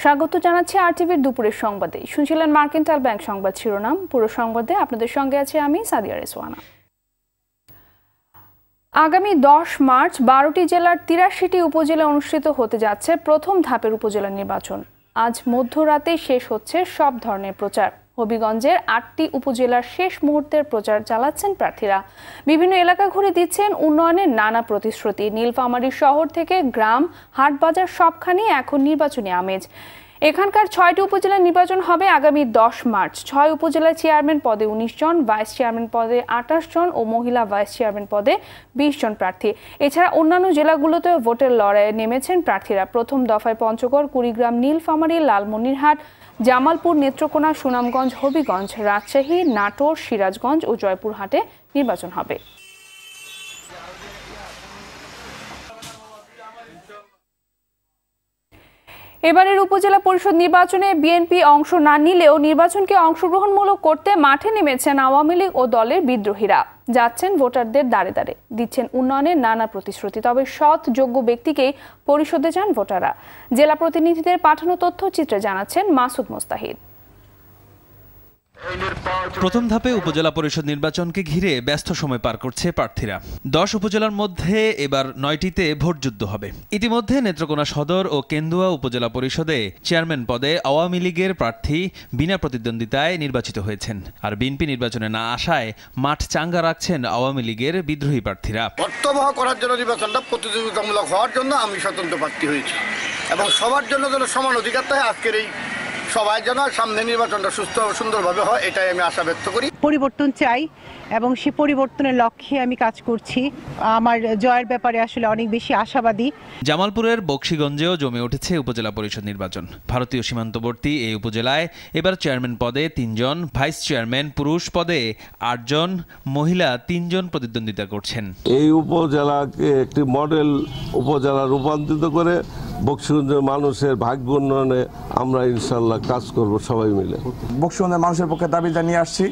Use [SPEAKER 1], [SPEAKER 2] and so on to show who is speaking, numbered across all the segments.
[SPEAKER 1] স্বাগত জানাচ্ছি আরটিভির দুপুরের সংবাদে। শুনছিলেন মার্কেন্টাইল ব্যাংক সংবাদ শিরোনাম। পুরো সংবাদে আপনাদের সঙ্গে আছি আমি সাদিয়া রেজওয়ানা। আগামী 10 মার্চ 12টি জেলার 83টি উপজেলা অনুষ্ঠিত হতে যাচ্ছে প্রথম ধাপের উপজেলা নির্বাচন। আজ মধ্যরাতে শেষ হচ্ছে সব ধরনের প্রচার। হবিগঞ্জের 8টি উপজেলার শেষ মুহূর্তের প্রচার চালাচ্ছেন প্রার্থীরা। বিভিন্ন এলাকা ঘুরে দিচ্ছেন উন্নয়নের নানা প্রতিশ্রুতি। নীলফামারী শহর থেকে গ্রাম, হাট বাজার সবখানে এখন নির্বাচনী আমেজ। এখানকার 6টি উপজেলা নির্বাচন হবে আগামী 10 মার্চ। 6 উপজেলার চেয়ারম্যান পদে 19 জন, ভাইস চেয়ারম্যান পদে 28 জন ও মহিলা ভাইস চেয়ারম্যান পদে 20 জন প্রার্থী। এছাড়া অন্যান্য জেলাগুলোতেও ভোটের লড়াইয়ে নেমেছেন প্রার্থীরা। প্রথম দফায় পঞ্চগড়, কুড়িগ্রাম, নীলফামারী, লালমনিরহাট, জামালপুর, নেত্রকোনা, সুনামগঞ্জ, হবিগঞ্জ, রাজশাহী, নাটোর, সিরাজগঞ্জ ও জয়পুরহাটে নির্বাচন হবে। এবারের উপজেলা পরিষদ নির্বাচনে বিএনপি অংশ না নিলেও নির্বাচনকে অংশগ্রহণমূলক করতে মাঠে নেমেছেন আওয়ামী লীগ ও দলের বিদ্রোহীরা। যাচ্ছেন ভোটারদের দ্বারে দ্বারে, দিচ্ছেন উন্নয়নের নানা প্রতিশ্রুতি। তবে সৎ যোগ্য ব্যক্তিকেই পরিষদে যান ভোটাররা। জেলা প্রতিনিধিদের পাঠানো তথ্যচিত্রে জানাচ্ছেন মাসুদ মোস্তাহিদ।
[SPEAKER 2] প্রথম ধাপে উপজেলা পরিষদ নির্বাচনকে ঘিরে ব্যস্ত সময় পার করছে প্রার্থীরা। 10 উপজেলার মধ্যে এবার 9টিতে ভোটযুদ্ধ হবে। ইতিমধ্যে নেত্রকোনা সদর ও কেন্দুয়া উপজেলা পরিষদে চেয়ারম্যান পদে আওয়ামী লীগের প্রার্থী বিনা প্রতিদ্বন্দ্বিতায় নির্বাচিত হয়েছেন। আর বিএনপি নির্বাচনে না আসায় মাঠ চাঙ্গা রাখছেন আওয়ামী লীগের বিদ্রোহী প্রার্থীরা।
[SPEAKER 3] অর্থবহ করার জন্য নির্বাচনটা প্রতিযোগিতামূলক হওয়ার জন্য আমি স্বতন্ত্র প্রার্থী হয়েছি এবং সবার জন্য যেন সমান অধিকার থাকে। আজকের এই সবাই যেন সামনে নির্বাচনটা সুস্থ ও সুন্দরভাবে হয়, এটাই আমি আশা ব্যক্ত করি।
[SPEAKER 4] পরিবর্তন চাই এবং সেই পরিবর্তনের লক্ষ্যে আমি কাজ করছি। আমার জয়ের ব্যাপারে আসলে অনেক বেশি আশাবাদী।
[SPEAKER 2] জামালপুরের বকশীগঞ্জেও জমে উঠেছে উপজেলা পরিষদ নির্বাচন। ভারতীয় সীমান্তবর্তী এই উপজেলায় এবার চেয়ারম্যান পদে 3 জন, ভাইস চেয়ারম্যান পুরুষ পদে 8 জন, মহিলা 3 জন প্রতিদ্বন্দ্বিতা করছেন।
[SPEAKER 5] এই উপজেলাকে একটি মডেল উপজেলা রূপান্তরিত করে বকশীগঞ্জের মানুষের ভাগ্য উন্নয়নে আমরা ইনশাল্লাহ কাজ করব সবাই মিলে।
[SPEAKER 6] বকশীগঞ্জের মানুষের পক্ষে দাবি জানিয়ে আসছি।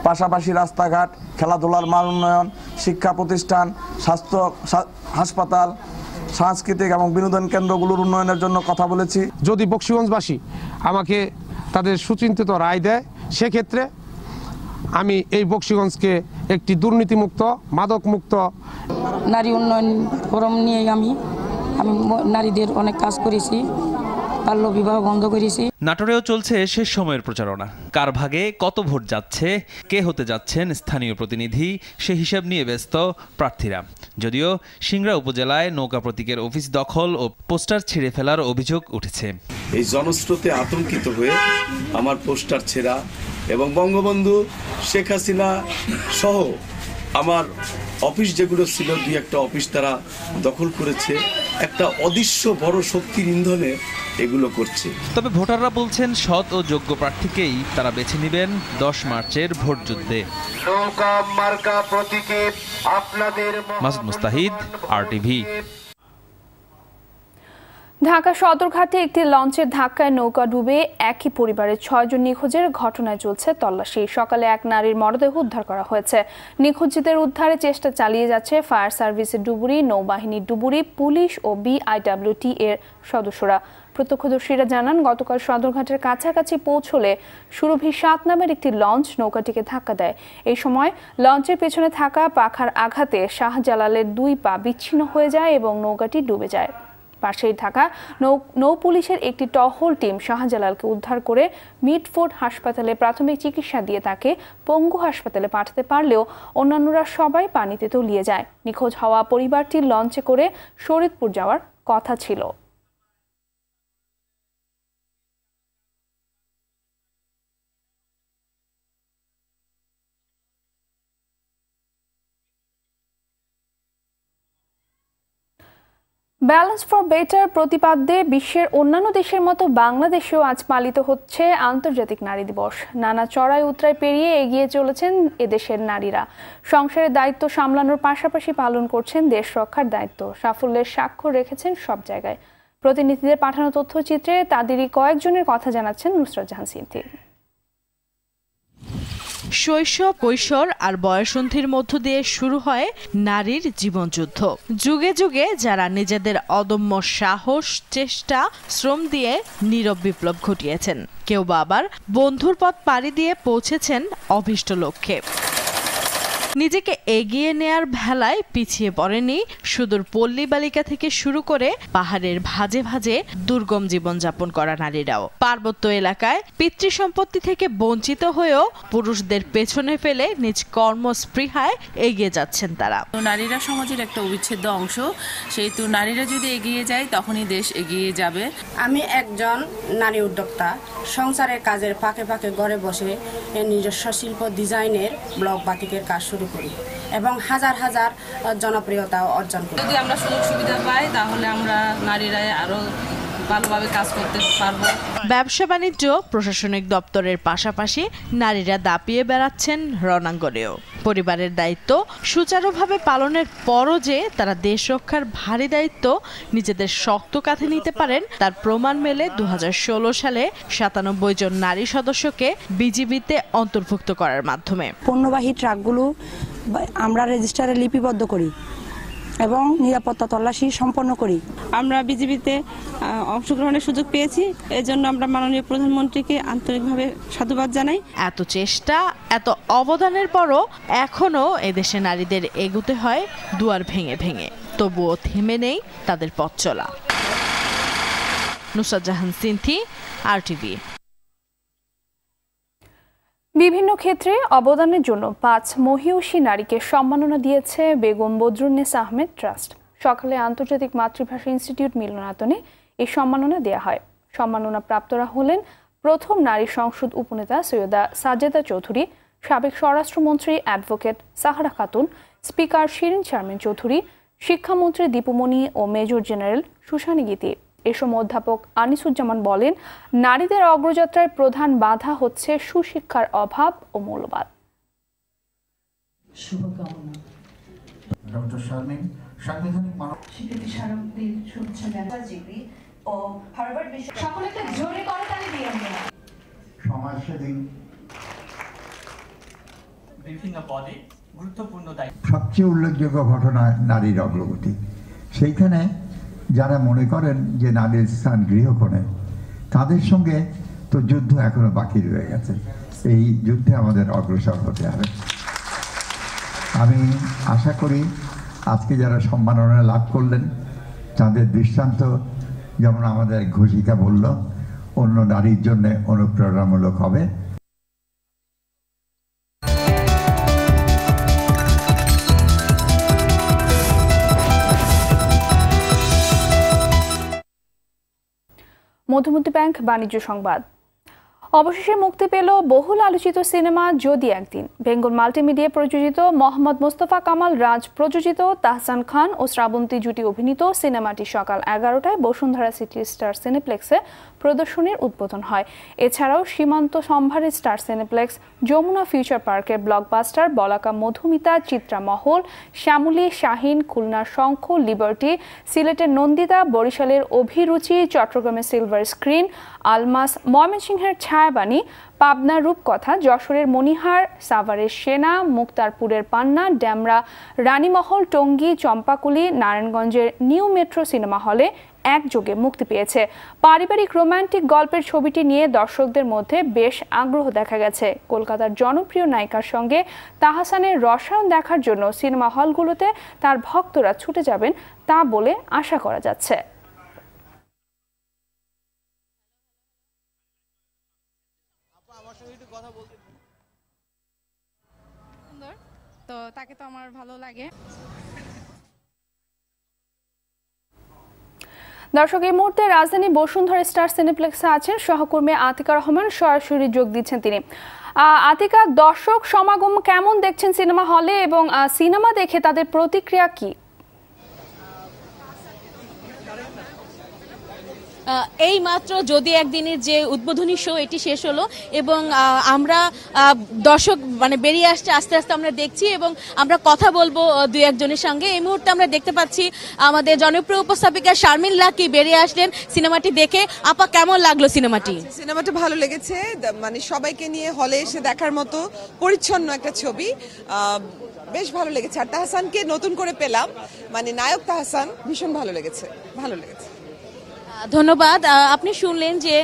[SPEAKER 6] পাশাপাশি রাস্তাঘাট, খেলাধুলার মান উন্নয়ন, শিক্ষা প্রতিষ্ঠান, স্বাস্থ্য হাসপাতাল, সাংস্কৃতিক এবং বিনোদন কেন্দ্রগুলোর উন্নয়নের জন্য কথা বলেছি।
[SPEAKER 7] যদি বকশীগঞ্জবাসী আমাকে তাদের সুচিন্তিত রায় দেয়, সেক্ষেত্রে আমি এই বকশীগঞ্জকে একটি দুর্নীতিমুক্ত, মাদকমুক্ত
[SPEAKER 8] নারী উন্নয়ন ফোরাম নিয়ে আমি নারীদের অনেক কাজ করেছি, বাল্য বিবাহ বন্ধ করেছি।
[SPEAKER 2] নাটোরেও চলছে শেষ সময়ের প্রচারণা। কার ভাগে কত ভোট যাচ্ছে, কে হতে যাচ্ছেন স্থানীয় প্রতিনিধি, সে হিসাব নিয়ে ব্যস্ত প্রার্থীরা। যদিও সিংড়া উপজেলায় নৌকা প্রতীকের অফিস দখল ও পোস্টার ছিঁড়ে ফেলার অভিযোগ উঠেছে।
[SPEAKER 9] এই জনস্রোতে আতঙ্কিত হয়ে আমার পোস্টার ছেঁড়া এবং বঙ্গবন্ধু শেখ হাসিনা সহ আমার অফিস যেগুলো ছিল 2-1টা অফিস তারা দখল করেছে। একটা অদৃশ্য বড় শক্তির ইন্ধনে এগুলো করছে।
[SPEAKER 2] তবে ভোটাররা বলছেন সৎ ও যোগ্য প্রার্থীকেই তারা বেছে নেবেন 10 মার্চের ভোট যুদ্ধে। মাসুদ মুস্তাহিদ, আরটিভি।
[SPEAKER 1] ঢাকা সদরঘাটে একটি লঞ্চের ধাক্কায় নৌকা ডুবে একই পরিবারের 6 জন নিখোঁজের ঘটনায় চলছে তল্লাশি। সকালে এক নারীর মরদেহ উদ্ধার করা হয়েছে। নিখোঁজদের উদ্ধারে চেষ্টা চালিয়ে যাচ্ছে ফায়ার সার্ভিসের ডুবুরি, নৌবাহিনীর ডুবুরি, পুলিশ ও বিআইডব্লিউটি এর সদস্যরা। প্রত্যক্ষদর্শীরা জানান, গতকাল সদরঘাটের কাছাকাছি পৌঁছলে সুরভি 7 নামের একটি লঞ্চ নৌকাটিকে ধাক্কা দেয়। এই সময় লঞ্চের পেছনে থাকা পাখার আঘাতে শাহজালালের 2 পা বিচ্ছিন্ন হয়ে যায় এবং নৌকাটি ডুবে যায়। পাশেই থাকা নৌ পুলিশের একটি টহল টিম শাহজালালকে উদ্ধার করে মিটফোর্ড হাসপাতালে প্রাথমিক চিকিৎসা দিয়ে তাকে পঙ্গু হাসপাতালে পাঠাতে পারলেও অন্যান্যরা সবাই পানিতে তলিয়ে যায়। নিখোঁজ হওয়া পরিবারটির লঞ্চে করে শরীয়তপুর যাওয়ার কথা ছিল। ব্যালেন্স ফর বেটার প্রতিপাদ্যে বিশ্বের অন্যান্য দেশের মতো বাংলাদেশেও আজ পালিত হচ্ছে আন্তর্জাতিক নারী দিবস। নানা চড়াই উতরাই পেরিয়ে এগিয়ে চলেছেন এদেশের নারীরা। সংসারের দায়িত্ব সামলানোর পাশাপাশি পালন করছেন দেশ রক্ষার দায়িত্ব। সাফল্যের স্বাক্ষর রেখেছেন সব জায়গায়। প্রতিনিধিদের পাঠানো তথ্যচিত্রে তাদেরই কয়েকজনের কথা জানাচ্ছেন নুসরাত জাহান সিনথি।
[SPEAKER 10] শৈশব, কৈশোর আর বয়সন্ধির মধ্য দিয়ে শুরু হয় নারীর জীবনযুদ্ধ। যুগে যুগে যারা নিজেদের অদম্য সাহস, চেষ্টা, শ্রম দিয়ে নীরব বিপ্লব ঘটিয়েছেন, কেউ বা আবার বন্ধুর পথ পাড়ি দিয়ে পৌঁছেছেন অভীষ্ট লক্ষ্যে। নিজেকে এগিয়ে নেয়ার ভেলায় পিছিয়ে পড়েনি সুদূর পল্লী বালিকা থেকে শুরু করে পাহাড়ের ভাজে ভাজে দুর্গম জীবনযাপন করা নারীরাও। পার্বত্য এলাকায় পিতৃসম্পত্তি থেকে বঞ্চিত হয়েও পুরুষদের পেছনে ফেলে নিজ কর্মস্পৃহায় এগিয়ে যাচ্ছেন তারা।
[SPEAKER 11] নারীরা সমাজের একটা অবিচ্ছেদ্য অংশ, সেহেতু নারীরা যদি এগিয়ে যায় তখনই দেশ এগিয়ে যাবে।
[SPEAKER 12] আমি একজন নারী উদ্যোক্তা, সংসারের কাজের ফাঁকে ফাঁকে ঘরে বসে নিজস্ব শিল্প ডিজাইনের ব্লক বাতিকের কাজ শুরু করি এবং হাজার হাজার জনপ্রিয়তা অর্জন করি।
[SPEAKER 11] যদি আমরা সুযোগ সুবিধা পাই তাহলে আমরা নারীরা আরো ভালোভাবে কাজ করতে পারবো।
[SPEAKER 10] ব্যবসা বাণিজ্য, প্রশাসনিক দপ্তরের পাশাপাশি নারীরা দাপিয়ে বেড়াচ্ছেন রণাঙ্গনেও। পরিবারের দায়িত্ব সুচারুভাবে পালনের পরও যে তারা দেশ রক্ষার ভারী দায়িত্ব নিজেদের শক্ত কাঁধে নিতে পারেন তার প্রমাণ মেলে 2016 সালে 97 জন নারী সদস্যকে বিজিবিতে অন্তর্ভুক্ত করার মাধ্যমে।
[SPEAKER 8] পণ্যবাহী ট্রাকগুলো আমরা রেজিস্টারে লিপিবদ্ধ করি এবং নিরাপত্তা তল্লাশি সম্পন্ন করি।
[SPEAKER 13] আমরা বিজিবিতে অংশগ্রহণের সুযোগ পেয়েছি, এজন্য আমরা মাননীয় প্রধানমন্ত্রীকে আন্তরিকভাবে সাধুবাদ জানাই।
[SPEAKER 10] এত চেষ্টা, এত অবদানের পরও এখনো এদেশে নারীদের এগোতে হয় দুয়ার ভেঙে ভেঙে, তবুও থেমে নেই তাদের পথ চলা। নুসরাত জাহান সিনথি, RTV।
[SPEAKER 1] বিভিন্ন ক্ষেত্রে অবদানের জন্য 5 মহিয়সী নারীকে সম্মাননা দিয়েছে বেগম বদরুন্নেসা আহমেদ ট্রাস্ট। সকালে আন্তর্জাতিক মাতৃভাষা ইনস্টিটিউট মিলনায়তনে এই সম্মাননা দেয়া হয়। সম্মাননা প্রাপ্তরা হলেন প্রথম নারী সংসদ উপনেতা সৈয়দা সাজেদা চৌধুরী, সাবেক স্বরাষ্ট্রমন্ত্রী অ্যাডভোকেট সাহারা খাতুন, স্পিকার শিরিন শারমিন চৌধুরী, শিক্ষামন্ত্রী দীপুমণি ও মেজর জেনারেল সুশানী গীতি। এ সময় অধ্যাপক আনিসুজ্জামান বলেন, নারীদের অগ্রযাত্রায় প্রধান বাধা হচ্ছে সুশিক্ষার অভাব ও মৌলবাদ।
[SPEAKER 14] সবচেয়ে উল্লেখযোগ্য ঘটনা নারীর অগ্রগতি। সেইখানে যারা মনে করেন যে নারীর স্থান গৃহকোণে, তাদের সঙ্গে তো যুদ্ধ এখনো বাকি রয়ে গেছে। এই যুদ্ধে আমাদের অগ্রসর হতে হবে। আমি আশা করি আজকে যারা সম্মাননা লাভ করলেন তাদের দৃষ্টান্ত, যেমন আমাদের ঘোষিকা বলল, অন্য নারীর জন্য অনুপ্রেরণামূলক হবে।
[SPEAKER 1] মধুমতি ব্যাংক বাণিজ্য সংবাদ। অবশেষে মুক্তি পেল বহুল আলোচিত সিনেমা যদি একদিন। বেঙ্গল মাল্টিমিডিয়া প্রযোজিত, মোহাম্মদ মোস্তফা কামাল রাজ প্রযোজিত, তাহসান খান ও শ্রাবন্তী জুটি অভিনীত সিনেমাটি সকাল 11টায় বসুন্ধরা সিটি স্টার সিনেপ্লেক্সে প্রদর্শনীর উদ্বোধন হয়। এছাড়াও সীমান্ত সম্ভারের স্টার সিনেপ্লেক্স, যমুনা ফিউচার পার্কের ব্লকবাস্টার, বলাকা মধুমিতা, চিত্রা মহল, শ্যামলী, শাহিন, খুলনার শঙ্খ, লিবার্টি, সিলেটের নন্দিতা, বরিশালের অভিরুচি, চট্টগ্রামের সিলভার স্ক্রিন, আলমাস, ময়মনসিংহের ছায়াবাণী, পাবনার রূপকথা, যশোরের মনিহার, সাভারের সেনা, মুক্তারপুরের পান্না, ড্যামরা, রানীমহল, টঙ্গী, চম্পাকুলি, নারায়ণগঞ্জের নিউ মেট্রো সিনেমা হলে একযোগে মুক্তি পেয়েছে। পারিবারিক রোমান্টিক গল্পের ছবিটি নিয়ে দর্শকদের মধ্যে বেশ আগ্রহ দেখা গেছে। কলকাতার জনপ্রিয় নায়িকার সঙ্গে তাহসানের রসায়ন দেখার জন্য সিনেমা হলগুলোতে তার ভক্তরা ছুটে যাবেন তা বলে আশা করা যাচ্ছে।
[SPEAKER 15] তো তাকে তো আমার ভালো লাগে।
[SPEAKER 1] দর্শক, এই মুহূর্তে রাজধানী বসুন্ধরা স্টার সিনেপ্লেক্সে আছেন সহকর্মী আতিকা রহমান, সরাসরি যোগ দিচ্ছেন তিনি। আতিকা, দর্শক সমাগম কেমন দেখছেন সিনেমা হলে এবং সিনেমা দেখে তাদের প্রতিক্রিয়া কি?
[SPEAKER 16] এই মাত্র যদি একদিনের যে উদ্বোধনী শো এটি শেষ হলো এবং আমরা দর্শক মানে বেরিয়ে আসছে আস্তে আস্তে আমরা দেখছি এবং আমরা কথা বলবো দুই একজনের সঙ্গে। এই মুহূর্তে আমরা দেখতে পাচ্ছি আমাদের জনপ্রিয় উপস্থাপিকা শারমিন লাকি বেরিয়ে আসলেন সিনেমাটি দেখে। আপা, কেমন লাগলো সিনেমাটি?
[SPEAKER 17] সিনেমাটা ভালো লেগেছে, মানে সবাইকে নিয়ে হলে এসে দেখার মতো পরিচ্ছন্ন একটা ছবি, বেশ ভালো লেগেছে। আর তাহসানকে নতুন করে পেলাম, মানে নায়ক তাহসান, ভীষণ ভালো লেগেছে।
[SPEAKER 16] ধন্যবাদ। আপনি শুনলেন যে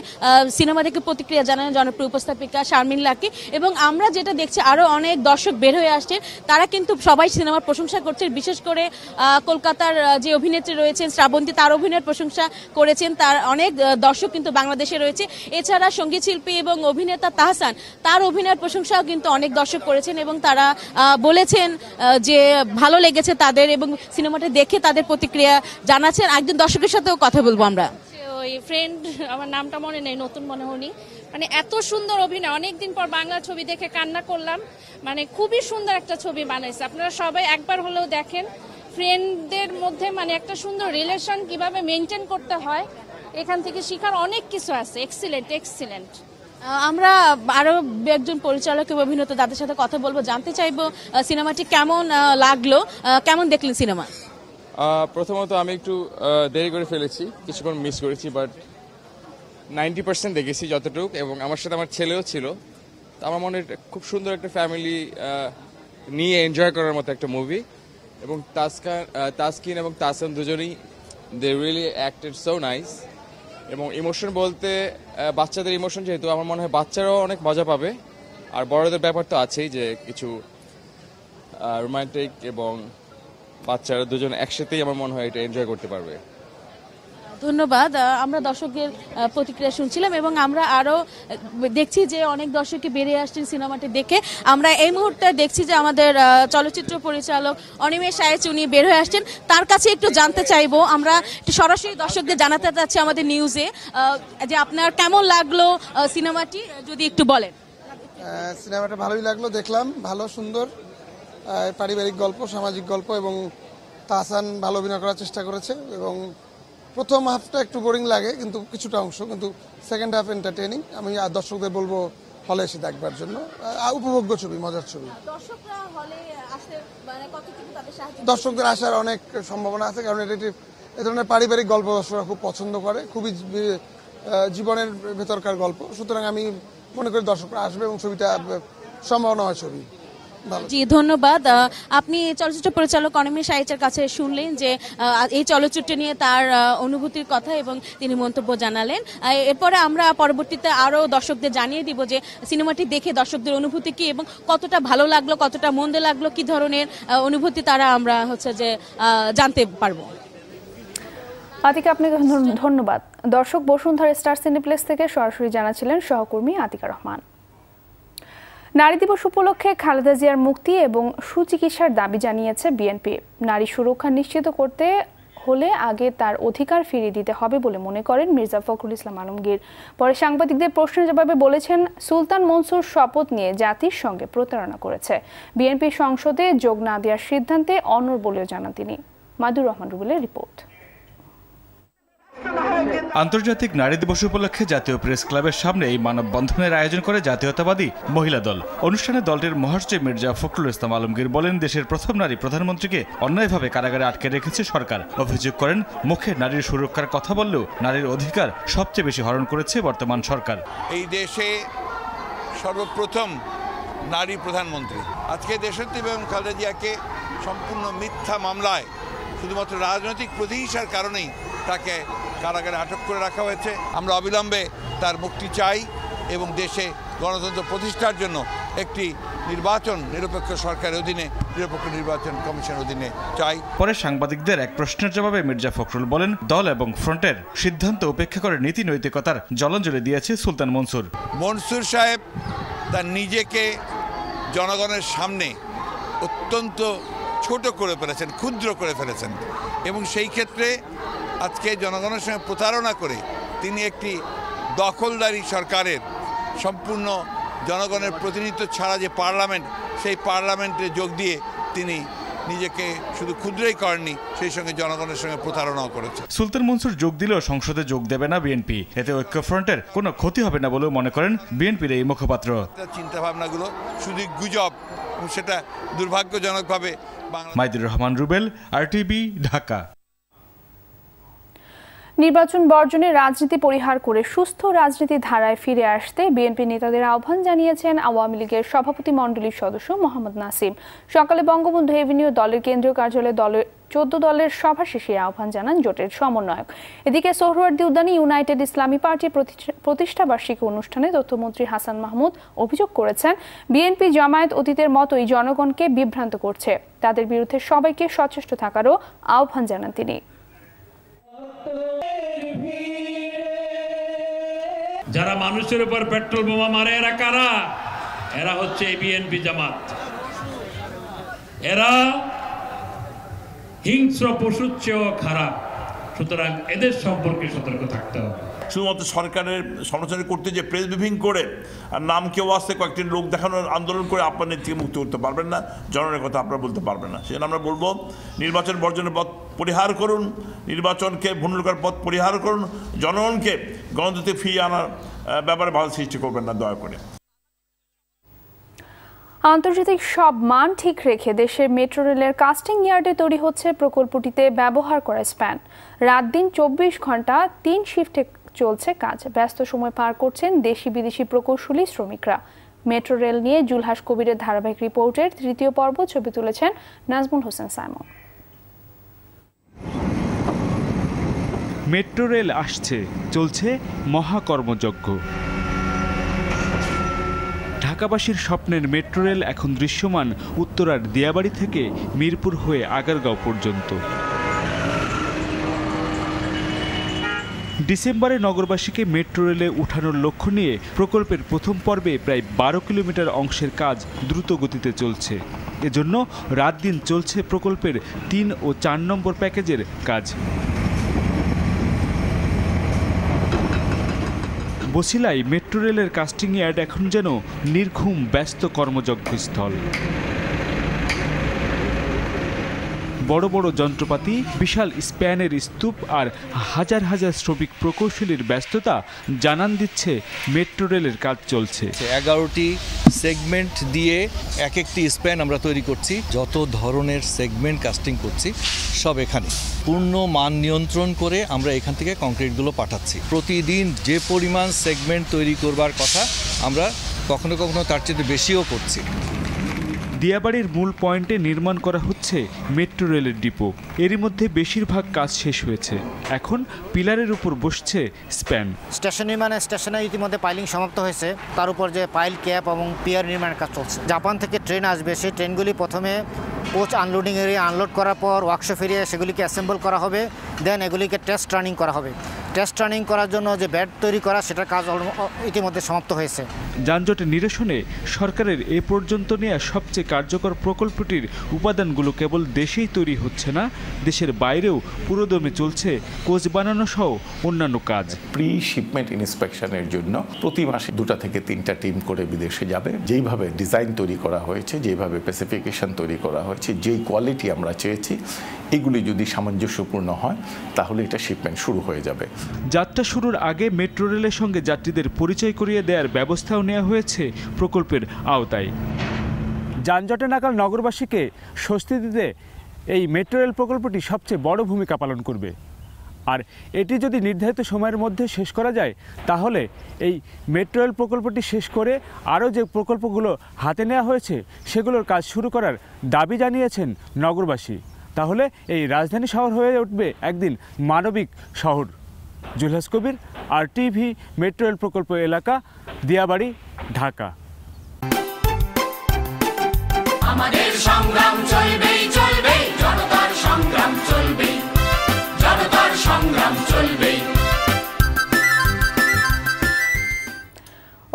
[SPEAKER 16] সিনেমা দেখে প্রতিক্রিয়া জানান জনপ্রিয় উপস্থাপিকা শারমিন লাকি এবং আমরা যেটা দেখছি আরো অনেক দর্শক বের হয়ে আসছেন, তারা কিন্তু সবাই সিনেমার প্রশংসা করছেন। বিশেষ করে কলকাতার যে অভিনেত্রী রয়েছেন শ্রাবন্তী, তার অভিনয়ের প্রশংসা করেছেন। তার অনেক দর্শক কিন্তু বাংলাদেশে রয়েছে। এছাড়া সঙ্গীত শিল্পী এবং অভিনেতা তাহসান, তার অভিনয়ের প্রশংসাও কিন্তু অনেক দর্শক করেছেন এবং তারা বলেছেন যে ভালো লেগেছে তাদের এবং সিনেমাটা দেখে তাদের প্রতিক্রিয়া জানাচ্ছেন। একজন দর্শকের সাথেও কথা বলবো আমরা।
[SPEAKER 18] ওই ফ্রেন্ড, আমার নামটা মনে নেই, নতুন মনে হয়নি, মানে এত সুন্দর অভিনয়, অনেকদিন পর বাংলা ছবি দেখে কান্না করলাম। মানে খুবই সুন্দর একটা ছবি বানাইছে, আপনারা সবাই একবার হলেও দেখেন। ফ্রেন্ডদের মধ্যে মানে একটা সুন্দর রিলেশন কিভাবে মেনটেন করতে হয়, এখান থেকে শেখার অনেক কিছু আছে। এক্সিলেন্ট।
[SPEAKER 16] আমরা আরো একজন পরিচালক এবং অভিনেতা তাদের সাথে কথা বলবো, জানতে চাইবো সিনেমাটি কেমন লাগলো, কেমন দেখলেন সিনেমা?
[SPEAKER 19] প্রথমত আমি একটু দেরি করে ফেলেছি, কিছুক্ষণ মিস করেছি, বাট 90% দেখেছি যতটুকু, এবং আমার সাথে আমার ছেলেও ছিল। তো আমার মনে খুব সুন্দর একটা ফ্যামিলি নিয়ে এনজয় করার মতো একটা মুভি, এবং তাসকিন এবং তাহসান দুজনেই they really acted so nice. এবং ইমোশন বলতে বাচ্চাদের ইমোশন, যেহেতু আমার মনে হয় বাচ্চারাও অনেক মজা পাবে, আর বড়দের ব্যাপার তো আছেই যে কিছু রোমান্টিক, এবং বাচ্চারা দুজন একসাথেই আমার মনে হয় এটা এনজয় করতে পারবে।
[SPEAKER 16] ধন্যবাদ। আমরা দর্শকদের প্রতিক্রিয়া শুনছিলাম এবং আমরা আরো দেখছি যে অনেক দর্শকই বেরিয়ে আসছেন সিনেমাটি দেখে। আমরা এই মুহূর্তে দেখছি যে আমাদের চলচ্চিত্র পরিচালক অনিমেষ আয়েচ উনি বের হয়ে আসছেন, তার কাছে একটু জানতে চাইবো। আমরা একটু সরাসরি দর্শকদের জানাতে চাচ্ছি আমাদের নিউজে যে আপনার কেমন লাগলো সিনেমাটি, যদি একটু বলেন।
[SPEAKER 20] সিনেমাটা ভালোই লাগলো, দেখলাম, ভালো সুন্দর পারিবারিক গল্প, সামাজিক গল্প, এবং তাহসান ভালো অভিনয় করার চেষ্টা করেছে। এবং প্রথম হাফটা একটু বোরিং লাগে, কিন্তু কিছুটা অংশ, কিন্তু সেকেন্ড হাফ এন্টারটেইনিং। আমি দর্শকদের বলবো হলে এসে দেখবার জন্য, উপভোগ্য ছবি, মজার ছবি। দর্শকদের আসার অনেক সম্ভাবনা আছে, কারণ এটি এ ধরনের পারিবারিক গল্প দর্শকরা খুব পছন্দ করে, খুবই জীবনের ভেতরকার গল্প। সুতরাং আমি মনে করি দর্শকরা আসবে এবং ছবিটা সম্ভাবনা হয় ছবি।
[SPEAKER 16] জি, ধন্যবাদ। আপনি চলচ্চিত্র পরিচালক অনিমেষ আয়েচের কাছে শুনলেন যে এই চলচ্চিত্র নিয়ে তার অনুভূতির কথা এবং তিনি মন্তব্য জানালেন। এরপরে আমরা পরবর্তীতে আরো দর্শকদের জানিয়ে দিব যে সিনেমাটি দেখে দর্শকদের অনুভূতি কি এবং কতটা ভালো লাগলো, কতটা মন্দ লাগলো, কি ধরনের অনুভূতি তারা আমরা যে জানতে পারবো।
[SPEAKER 1] আতিকা, আপনাকে ধন্যবাদ। দর্শক, বসুন্ধরা স্টার সিনেপ্লেক্স থেকে সরাসরি জানাচ্ছিলেন সহকর্মী আতিকা রহমান। নারী দিবস উপলক্ষে খালেদা জিয়ার মুক্তি এবং সুচিকিৎসার দাবি জানিয়েছে বিএনপি। নারী সুরক্ষা নিশ্চিত করতে হলে আগে তার অধিকার ফিরিয়ে দিতে হবে বলে মনে করেন মির্জা ফখরুল ইসলাম আলমগীর। পরে সাংবাদিকদের প্রশ্নের জবাবে বলেছেন, সুলতান মনসুর শপথ নিয়ে জাতির সঙ্গে প্রতারণা করেছে। বিএনপি সংসদে যোগ না দেওয়ার সিদ্ধান্তে অনড় বলেও জানান তিনি। মাদুর রহমান রুবেলের রিপোর্ট।
[SPEAKER 21] আন্তর্জাতিক নারী দিবস উপলক্ষে জাতীয় প্রেস ক্লাবের সামনে এই মানববন্ধনের আয়োজন করে জাতীয়তাবাদী মহিলা দল। অনুষ্ঠানে দলটির মহাসচিব মির্জা ফখরুল ইসলাম আলমগীর বলেন, দেশের প্রথম নারী প্রধানমন্ত্রীকে অন্যায়ভাবে কারাগারে আটকে রেখেছে সরকার। অভিযোগ করেন, মুখে নারীর সুরক্ষার কথা বললেও নারীর অধিকার সবচেয়ে বেশি হরণ করেছে বর্তমান সরকার।
[SPEAKER 22] এই দেশে সর্বপ্রথম নারী প্রধানমন্ত্রী, আজকে দেশনেত্রী বেগম খালেদা জিয়াকে সম্পূর্ণ মিথ্যা মামলায় শুধুমাত্র রাজনৈতিক প্রতিহিংসার কারণেই তাকে কারাগারে আটক করে রাখা হয়েছে। আমরা অবিলম্বে তার মুক্তি চাই এবং দেশে গণতন্ত্র প্রতিষ্ঠার জন্য একটি নির্বাচন নিরপেক্ষ সরকারের অধীনে, নিরপেক্ষ নির্বাচন কমিশন অধীনে চাই।
[SPEAKER 21] পরে সাংবাদিকদের এক প্রশ্নের জবাবে মির্জা ফখরুল বলেন, দল এবং ফ্রন্টের সিদ্ধান্ত উপেক্ষা করে নীতি নৈতিকতার জলাঞ্জলি দিয়েছে সুলতান মনসুর।
[SPEAKER 22] মনসুর সাহেব তার নিজেকে জনগণের সামনে অত্যন্ত ছোট করে ফেলেছেন, ক্ষুদ্র করে ফেলেছেন, এবং সেই ক্ষেত্রে আজকে জনগণের সঙ্গে প্রতারণা করে তিনি একটি দখলদারি সরকারের সম্পূর্ণ জনগণের প্রতিনিধিত্ব ছাড়া যে পার্লামেন্ট, সেই পার্লামেন্টে যোগ দিয়ে তিনি নিজেকে শুধু ক্ষুদ্রই করেননি, সেই সঙ্গে জনগণের সঙ্গে প্রতারণাও করেছে।
[SPEAKER 21] সুলতান মনসুর যোগ দিলেও সংসদে যোগ দেবে না বিএনপি, এতে ঐক্যফ্রন্টের কোনো ক্ষতি হবে না বলেও মনে করেন বিএনপির এই মুখপাত্র।
[SPEAKER 22] চিন্তাভাবনাগুলো শুধু গুজব, সেটা দুর্ভাগ্যজনকভাবে।
[SPEAKER 21] মাইদুর রহমান রুবেল, আরটিভি, ঢাকা।
[SPEAKER 1] নির্বাচন বর্জনে রাজনীতি পরিহার করে সুস্থ রাজনীতির ধারায় ফিরে আসতে বিএনপি নেতাদের আহ্বান জানিয়েছেন আওয়ামী লীগের সভাপতি মণ্ডলীর সদস্য মোহাম্মদ নাসিম। সকালে বঙ্গবন্ধু এভিনিউ দলের কেন্দ্রীয় কার্যালয়ে দলের 14 দলের সভা শেষে আহ্বান জানান জোটের সমন্বয়ক। এদিকে সোহরাওয়ার্দী উদ্যানে ইউনাইটেড ইসলামী পার্টির প্রতিষ্ঠাবার্ষিকী অনুষ্ঠানে তথ্যমন্ত্রী হাসান মাহমুদ অভিযোগ করেছেন, বিএনপি জামায়াত অতীতের মতোই জনগণকে বিভ্রান্ত করছে। তাদের বিরুদ্ধে সবাইকে সচেষ্ট থাকারও আহ্বান জানান তিনি।
[SPEAKER 3] যারা মানুষের উপর পেট্রোল বোমা মারে এরা কারা? এরা হচ্ছে বিএনপি জামাত। এরা হিংস্র পশুর চেয়েও খারাপ, সুতরাং এদের সম্পর্কে সতর্ক থাকতে হবে।
[SPEAKER 4] শুধুমাত্র সরকারের সমালোচনা করতে যে প্রেস ব্রিফিং করে আর নাম কেউ আসতে কয়েকটি লোক দেখানোর আন্দোলন করে আপনার নেত্রীকে মুক্ত করতে পারবেন না, জনগণের কথা আপনারা বলতে পারবেন না। সেজন্য আমরা বলবো নির্বাচন বর্জনের পথ পরিহার করুন, নির্বাচনকে ভণ্ডুল করার পথ পরিহার করুন, জনগণকে গণতন্ত্রে ফিরিয়ে আনার ব্যাপারে বাধা সৃষ্টি করবেন না দয়া করে।
[SPEAKER 1] আন্তর্জাতিক সব মান ঠিক রেখে দেশের মেট্রো রেলের কাস্টিং ইয়ার্ডে তৈরি হচ্ছে প্রকল্পটিতে ব্যবহার করা স্প্যান। রাত দিন 24 ঘন্টা 3 শিফটে চলছে কাজ। ব্যস্ত সময় পার করছেন দেশি বিদেশি প্রকৌশলী শ্রমিকরা। মেট্রো রেল নিয়ে জুলহাস কবিরের ধারাবাহিক রিপোর্টের 3য় পর্ব ছবি তুলেছেন Nazmul Hossain Simon.
[SPEAKER 23] Metro rail আসছে, চলছে মহাকর্মযজ্ঞ। ঢাকাবাসীর স্বপ্নের মেট্রো রেল এখন দৃশ্যমান উত্তরার দিয়াবাড়ি থেকে মিরপুর হয়ে আগারগাঁও পর্যন্ত। ডিসেম্বরে নগরবাসীকে মেট্রো রেলে উঠানোর লক্ষ্য নিয়ে প্রকল্পের প্রথম পর্বে প্রায় 12 কিলোমিটার অংশের কাজ দ্রুত গতিতে চলছে। এজন্য রাত দিন চলছে প্রকল্পের 3 ও 4 নম্বর প্যাকেজের কাজ। বছিলায় মেট্রো রেলের কাস্টিং ইয়ার্ড এখন যেন নির্ঘুম ব্যস্ত কর্মযজ্ঞস্থল। বড় বড় যন্ত্রপাতি, বিশাল স্প্যানের স্তূপ আর হাজার হাজার শ্রমিক প্রকৌশলীর ব্যস্ততা জানান দিচ্ছে মেট্রো রেলের কাজ চলছে।
[SPEAKER 24] 11টি সেগমেন্ট দিয়ে এক একটি স্প্যান আমরা তৈরি করছি। যত ধরনের সেগমেন্ট কাস্টিং করছি সব এখানে পূর্ণ মান নিয়ন্ত্রণ করে আমরা এখান থেকে কংক্রিটগুলো পাঠাচ্ছি। প্রতিদিন যে পরিমাণ সেগমেন্ট তৈরি করবার কথা আমরা কখনো কখনো তার চেয়ে বেশিও করছি।
[SPEAKER 23] দিয়াবাড়ির মূল পয়েন্টে নির্মাণ করা হচ্ছে মেট্রো রেলের ডিপো। এরই মধ্যে বেশিরভাগ কাজ শেষ হয়েছে। এখন পিলারের উপর বসছে স্প্যান।
[SPEAKER 25] স্টেশন নির্মাণে স্টেশনে ইতিমধ্যে পাইলিং সমাপ্ত হয়েছে, তার উপর যে পাইল ক্যাপ এবং পিয়ার নির্মাণের কাজ চলছে। জাপান থেকে ট্রেন আসবে, সেই ট্রেনগুলি প্রথমে কোচ আনলোডিং এরিয়া আনলোড করার পর ওয়ার্কশপ এরিয়া সেগুলিকে অ্যাসেম্বল করা হবে, দেন এগুলিকে টেস্ট রানিং করা হবে। টেস্ট রানিং করার জন্য যে ব্যাড তৈরি করা সেটার কাজ ইতিমধ্যে সমাপ্ত হয়েছে।
[SPEAKER 23] যানজট নিরসনে সরকারের এ পর্যন্ত নেওয়া সবচেয়ে কার্যকর প্রকল্পটির উপাদানগুলো কেবল দেশেই তৈরি হচ্ছে না, দেশের বাইরেও পুরোদমে চলছে কোচ বানানো সহ অন্যান্য কাজ।
[SPEAKER 26] প্রি শিপমেন্ট ইন্সপেকশনের জন্য প্রতি মাসে 2টা থেকে 3টা টিম করে বিদেশে যাবে। যেইভাবে ডিজাইন তৈরি করা হয়েছে, যেভাবে স্পেসিফিকেশন তৈরি করা হয়েছে, যেই কোয়ালিটি আমরা চেয়েছি, এগুলি যদি সামঞ্জস্যপূর্ণ হয় তাহলে এটা শিপমেন্ট শুরু হয়ে যাবে।
[SPEAKER 23] যাত্রা শুরুর আগে মেট্রো রেলের সঙ্গে যাত্রীদের পরিচয় করিয়ে দেওয়ার ব্যবস্থাও নেওয়া হয়েছে প্রকল্পের আওতায়।
[SPEAKER 27] যানজটে নাকাল নগরবাসীকে স্বস্তি দিতে এই মেট্রো রেল প্রকল্পটি সবচেয়ে বড় ভূমিকা পালন করবে। আর এটি যদি নির্ধারিত সময়ের মধ্যে শেষ করা যায় তাহলে এই মেট্রো রেল প্রকল্পটি শেষ করে আরও যে প্রকল্পগুলো হাতে নেওয়া হয়েছে সেগুলোর কাজ শুরু করার দাবি জানিয়েছেন নগরবাসী। তাহলে এই রাজধানী শহর হয়ে উঠবে একদিন মানবিক শহর। জুলহাস কবির, RTV, মেট্রো রেল প্রকল্প এলাকা, দিয়াবাড়ি, ঢাকা।
[SPEAKER 28] আমাদের সংগ্রাম চলবে চলবে, জনতার সংগ্রাম চলবে, জনতার সংগ্রাম চলবে।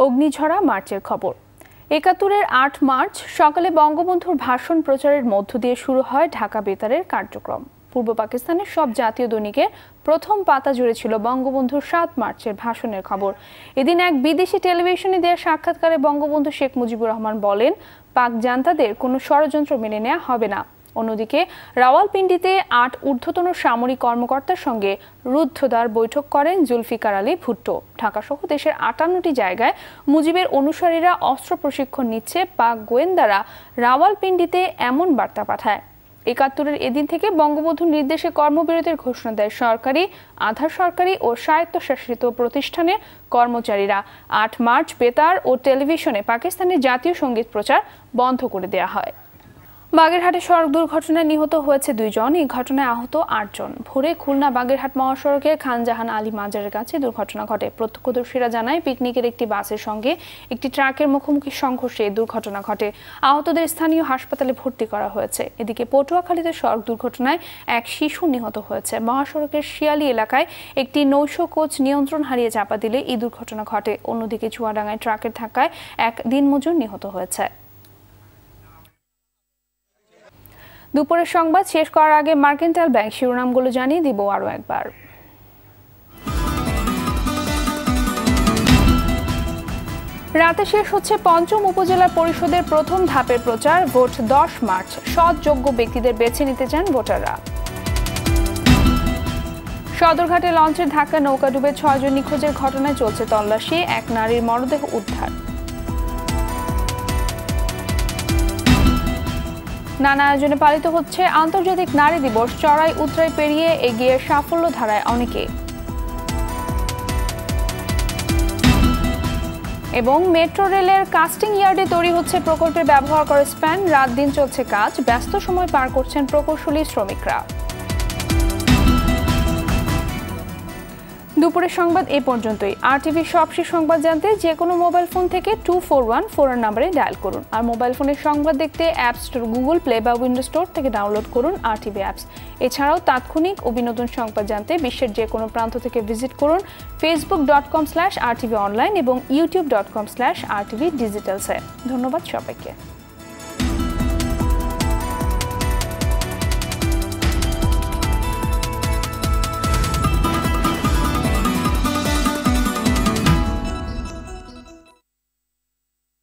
[SPEAKER 1] অগ্নিঝরা মার্চের খবর। ৭১-এর ৮ মার্চ সকালে বঙ্গবন্ধুর ভাষণ প্রচারের মধ্য দিয়ে শুরু হয় ঢাকা বেতারের কার্যক্রম। পূর্ব পাকিস্তানের সব জাতীয় দৈনিকে প্রথম পাতা জুড়ে ছিল বঙ্গবন্ধুর ৭ মার্চের ভাষণের খবর। এদিন এক বিদেশি টেলিভিশনে দেওয়া সাক্ষাৎকারে বঙ্গবন্ধু শেখ মুজিবুর রহমান বলেন, পাক জান্তাদের কোনো ষড়যন্ত্র মেনে নেওয়া হবে না। অন্যদিকে রাওয়ালপিন্ডিতে ৮ ঊর্ধ্বতন সামরিক কর্মকর্তার সঙ্গে রুদ্ধদ্বার বৈঠক করেন জুলফিকার আলী ভুট্টো। ঢাকাসহ দেশের ৫৮টি জায়গায় মুজিবের অনুসারীরা অস্ত্র প্রশিক্ষণ নিচ্ছে, পাক গোয়েন্দারা রাওয়ালপিন্ডিতে এমন বার্তা পাঠায়। ৭১-এর এদিন থেকে বঙ্গবন্ধুর নির্দেশে কর্মবিরতির ঘোষণা দেয় সরকারি, আধা সরকারি ও স্বায়ত্তশাসিত প্রতিষ্ঠানের কর্মচারীরা। ৮ মার্চ বেতার ও টেলিভিশনে পাকিস্তানের জাতীয় সঙ্গীত প্রচার বন্ধ করে দেওয়া হয়। বাগেরহাটে সড়ক দুর্ঘটনায় নিহত হয়েছে 2 জন, এই ঘটনায় আহত 8 জন। ভোরে খুলনা বাগেরহাট মহাসড়কের খানজাহান আলী মাজারের কাছে দুর্ঘটনা ঘটে। প্রত্যক্ষদর্শীরা জানায় পিকনিকের একটি বাসের সঙ্গে একটি ট্রাকের মুখোমুখি সংঘর্ষে দুর্ঘটনা ঘটে। আহতদের স্থানীয় হাসপাতালে ভর্তি করা হয়েছে। এদিকে পটুয়াখালীতে সড়ক দুর্ঘটনায় এক শিশু নিহত হয়েছে। মহাসড়কের শিয়ালি এলাকায় একটি নৈশ কোচ নিয়ন্ত্রণ হারিয়ে চাপা দিলে এই দুর্ঘটনা ঘটে। অন্যদিকে চুয়াডাঙ্গায় ট্রাকের ধাক্কায় এক দিনমজুর নিহত হয়েছে। দুপুরের সংবাদ শেষ করার আগে মার্কেন্টাইল ব্যাংক শিরোনামগুলো জানিয়ে দিব আরও একবার। রাতে শেষ হচ্ছে পঞ্চম উপজেলা পরিষদের প্রথম ধাপের প্রচার। Vote 10 March. সৎ যোগ্য ব্যক্তিদের বেছে নিতে চান ভোটাররা। সদরঘাটে লঞ্চের ধাক্কা নৌকা ডুবে 6 জন নিখোঁজের ঘটনায় চলছে তল্লাশি, এক নারীর মরদেহ উদ্ধার। নানা আয়োজনে পালিত হচ্ছে আন্তর্জাতিক নারী দিবস। চড়াই উতরাই পেরিয়ে এগিয়ে সাফল্য ধারায় অনেকে। এবং মেট্রো রেলের কাস্টিং ইয়ার্ডে তৈরি হচ্ছে প্রকল্পের ব্যবহার করে স্প্যান। রাত দিন চলছে কাজ, ব্যস্ত সময় পার করছেন প্রকৌশলী শ্রমিকরা। দুপুরের সংবাদ এই পর্যন্তই। RTV সবশেষ সংবাদ জানতে যে কোনো মোবাইল ফোন থেকে 2414 নম্বরে ডায়াল করুন। আর মোবাইল ফোনের সংবাদ দেখতে অ্যাপ স্টোর, গুগল প্লে বা উইন্ডোজ স্টোর থেকে ডাউনলোড করুন RTV অ্যাপস। এছাড়াও তাৎক্ষণিক ও বিনোদন সংবাদ জানতে বিশ্বের যে কোনো প্রান্ত থেকে ভিজিট করুন facebook.com/RTV online এবং youtube.com/RTV Digital। ধন্যবাদ সবাইকে।